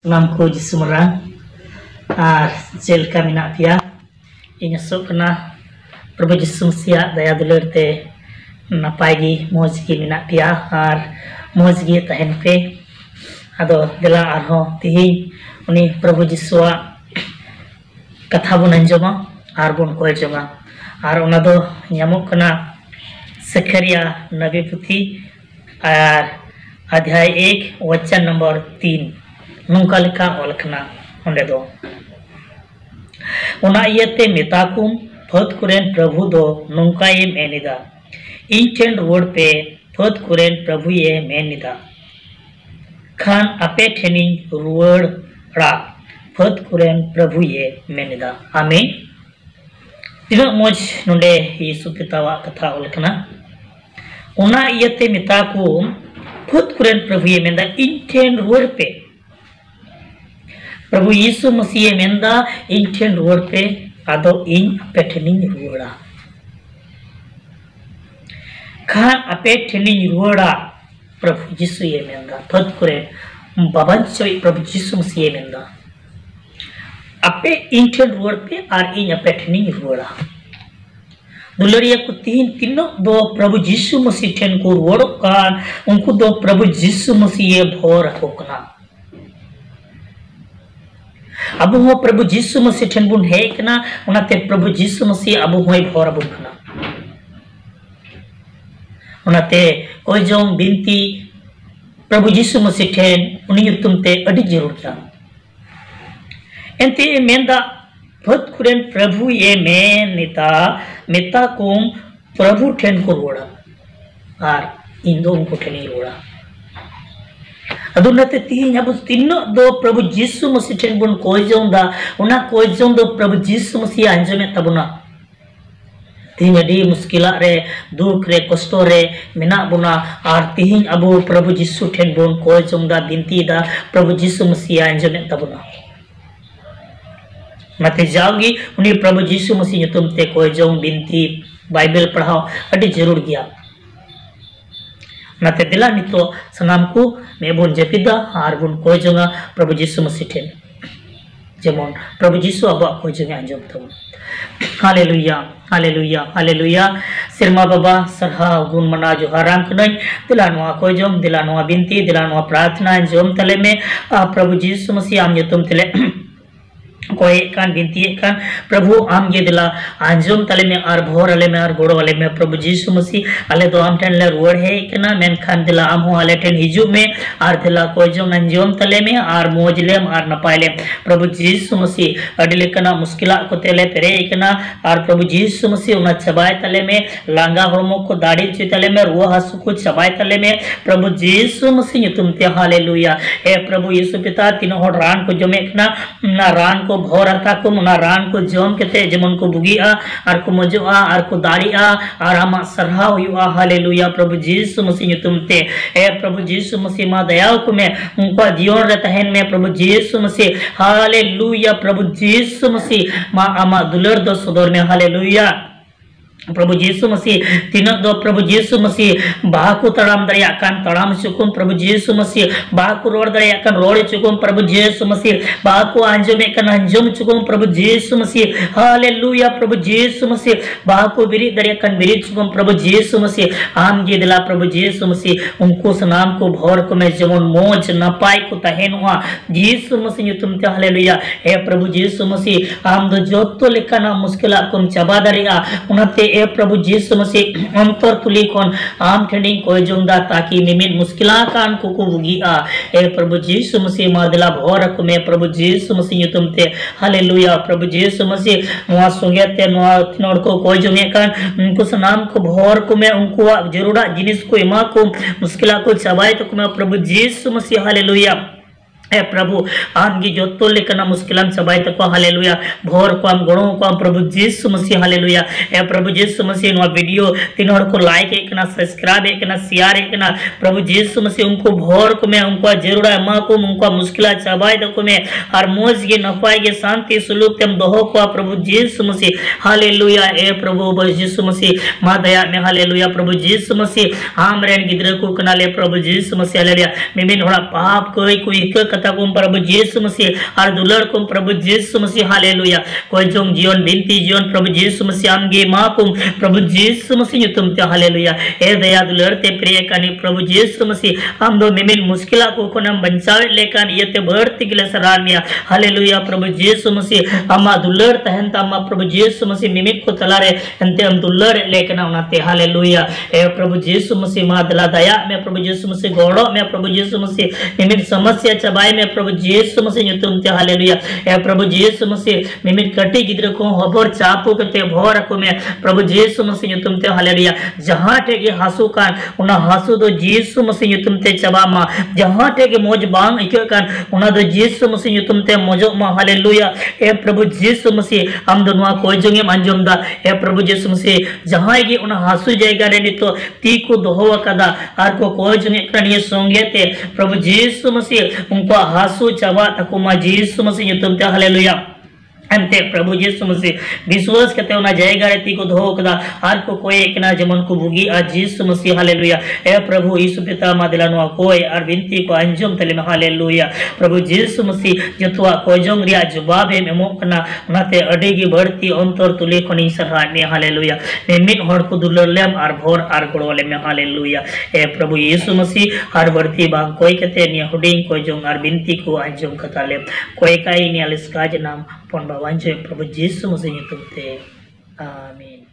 Salam ko jisumra jel kami nak pia inya sok kena Prabhu Jisu Masiha daya dular te napai gi moj gi minak pia ar moj gi tahen pe ado dela arho tihi uni Prabhu Jisu katha bun anjoma ar bun koy joma ar ona do nyamok kena Sekaria Nabi Puthi ar अध्याय 1 वचन number 3 नौका लिखा ओलखना ओंडे दो उना इयते मेताकुम फत कुरेन प्रभु दो नौका ये मेनिदा intend word पे फत कुरेन प्रभु ये मेनिदा खान अपे ठेनी रुवड़ रा फत कुरेन प्रभु ये मेनिदा आमीन तिना मोज नोंडे यीशु पितावा कथा ओलखना उना इयते मेताकुम फत कुरेन प्रभु ये मेंदा इंटेंड वर्ड पे प्रभु यीशु मसीह मेंदा इंटेंड वर्ड पे आदो इन अपे ठेनिंग रुवड़ा खान अपे ठेनिंग रुवड़ा प्रभु यीशु ये मेंदा फत कुरेन बाबन चोई प्रभु यीशु मसीह मेंदा अपे इंटेंड वर्ड पे आर इन अपे ठेनिंग रुवड़ा दुलरिया को तीनों दो प्रभु यीशु मसीह ठेन को रुवड़ का उनको दो प्रभु यीशु मसीह भोर होकना अब हो प्रभु यीशु मसीह ठेन बुन है कना उनाते प्रभु यीशु मसीह अब होय भोर बुन कना उनाते कोई जो बिनती प्रभु यीशु मसीह ठेन उनी युतुमते अडी जरूर क्या एंते मेंदा फत कुरेन प्रभु ये में नेता मेता कुम प्रभु ठेन को रोड़ा आर इंदो उनको ठेनी रोड़ा अदुनते तीन अब तीनों दो प्रभु यीशु मसीह ठेन बुन कोई जोंदा उना कोई जों दो प्रभु यीशु मसीह अंजमे तबुना तीन अडी मुश्किला रे दुख रे कष्ट रे मेना बुना आर तीन अब प्रभु यीशु ठेन बुन कोई जोंदा बिनती दा प्रभु यीशु मसीह अंजमे तबुना मते जाओगी उन्हीं प्रभु यीशु मसीह तुमते कोई जो बिनती बाइबल पढ़ाओ अड़ी जरूर गया नते दिला नितो सनाम को मैं बुन जपिदा आर बुन कोई जोंगा प्रभु यीशु मसीह ठेन जेमन प्रभु यीशु अब कोई जोंगा अंजम तो हालेलुया हालेलुया हालेलुया सिरमा बाबा सरहा गुण मना जो हराम कनई दिला नोआ कोई जोम दिला नोआ बिनती दिला नोआ प्रार्थना जोम तले में प्रभु यीशु मसीह आम तुम तले कोई कान बिनती कान प्रभु आम ये दिला आंजोम तले में आर भोर अले में आर गोड़ो वाले में प्रभु यीशु मसीह अले तो आम ठन ले रुवड़ है इकना मेन खान दिला आम हो अले ठन हिजू में आर दिला कोई जो आंजोम तले में आर मोजलेम आर नपायले प्रभु यीशु मसीह अडले कना मुश्किला को तेले पेरे इकना आर प्रभु यीशु मसीह उना चबाय तले में लांगा हरमो को दाढ़ी ची तले में रुआ हसु को चबाय तले में प्रभु यीशु मसीह तुम ते हालेलुया हे प्रभु यीशु पिता तीनों हर रान को जमे इकना ना रान को भोर आता को मुना रान को जोम केते जेमन को बुगिया आर को मजुआ आर को दाड़िया आर आमा सरहा हुआ हालेलुया प्रभु यीशु मसीह तुमते ए प्रभु यीशु मसीह मा दया को में उनका जीवन रे तहन में प्रभु यीशु मसीह हालेलुया प्रभु यीशु मसीह मा आमा दुलर दो सदर में हालेलुया प्रभु यीशु मसीह तीनों दो प्रभु यीशु मसीह बाहु तड़ाम दरिया कान तड़ाम चुकुम प्रभु यीशु मसीह बाहु रोड दरिया कान रोड चुकुम प्रभु यीशु मसीह बाहु अंजुम कान अंजुम चुकुम प्रभु यीशु मसीह हालेलुया प्रभु यीशु मसीह बाहु बिरी दरिया कान बिरी चुकुम प्रभु यीशु मसीह आम ये दिला प्रभु यीशु मसीह उनको सनाम को भोर को में जमन मोज नपाय को तहेन हुआ यीशु मसीह तुम ते हालेलुया हे प्रभु यीशु मसीह आम दो जोतो लेकाना मुश्किला को चबा दरिया उनते ए प्रभु यीशु मसीह अंतर तुली कोन आम ठेनी कोई जोंदा ताकि निमित मुश्किला कान को बुगिया ए प्रभु यीशु मसीह मादला भोर को में प्रभु यीशु मसीह तुमते हालेलुया प्रभु यीशु मसीह नोआ संगे ते नोआ थिनोड़ को कोई जोंगे कान उनको सनाम को भोर को में उनको जरूरा जिनिस को इमा को मुश्किला को चबाई तो में प्रभु यीशु मसीह हालेलुया ए प्रभु आम की जो तो लेकर मुश्किल सबाई तक हालेलुया भोर को आम गणों को आम प्रभु यीशु मसीह हालेलुया ए प्रभु यीशु मसीह नो वीडियो तीनों को लाइक एकना सब्सक्राइब एकना शेयर एकना प्रभु यीशु मसीह उनको भोर को में उनको जरूरा मां को उनको मुश्किल सबाई तक में हर मोज के नफाई के शांति सुलूक तम दोहो को प्रभु यीशु मसीह हालेलुया ए प्रभु यीशु मसीह मां दया में हालेलुया प्रभु यीशु मसीह आम रेन गिद्र को कनाले प्रभु यीशु मसीह हालेलुया मिमिन होड़ा पाप कोई कोई kata kum Prabhu Yesus Masih ar dular kum Prabhu Yesus Masih haleluya koi jong jion binti jion Prabhu Yesus Masih amge ma kum Prabhu Yesus Masih nyutum te haleluya e daya dular te priya kani Prabhu Yesus Masih am do mimin muskila ko konam bancawe lekan ia te berti gila sarania haleluya Prabhu Yesus Masih amma dular tahan tamma Prabhu Yesus Masih mimit ko talare ante am dular lekana unate haleluya e Prabhu Yesus Masih madla daya me Prabhu Yesus Masih godo me Prabhu Yesus Masih mimit समस्या चबाई में प्रभु यीशु मसीह nyutum te haleluya ए प्रभु यीशु मसीह मिमिट कटी गिद्र को हबर Chapo कते भोर को में प्रभु यीशु मसीह nyutum te haleluya जहां टे के हासु कान उना हासु दो यीशु मसीह nyutum te चबामा जहां टे के मोज बांग इके कान उना दो यीशु मसीह nyutum te मोजो मा haleluya ए प्रभु यीशु मसीह हम दोनों कोई जोंगे मंजोम दा ए प्रभु यीशु मसीह जहां की उना हासु जायगा रे नितो ती को दोहो कदा आर को कोई जोंगे कनिए सोंगे ते प्रभु यीशु मसीह उनको हासु चबा तकुमा यीशु मसीह nyutum te haleluya अंते प्रभु यीशु मसीह विश्वास करते होना जाएगा रीति को धोकदा आर को कोई एक ना जमन को भुगी आज यीशु मसीह हालेलुया ए प्रभु यीशु पिता मादिलानो कोई और विनती को अंजुम तले में हालेलुया प्रभु यीशु मसीह जतवा कोई जोंग रिया जवाब है मेमो कना उनाते अडेगी बढ़ती अंतर तुले कोनी सरहाने हालेलुया मेमिन हर को दुलरलेम और भोर और गोड़ोले में हालेलुया ए प्रभु यीशु मसीह हर बढ़ती बांग कोई कहते निया हुडिंग कोई जोंग और विनती को अंजुम कताले कोई काई निया लिस्काज नाम पौन बावांजे प्रभु यीशु मसीह nyutum te amin.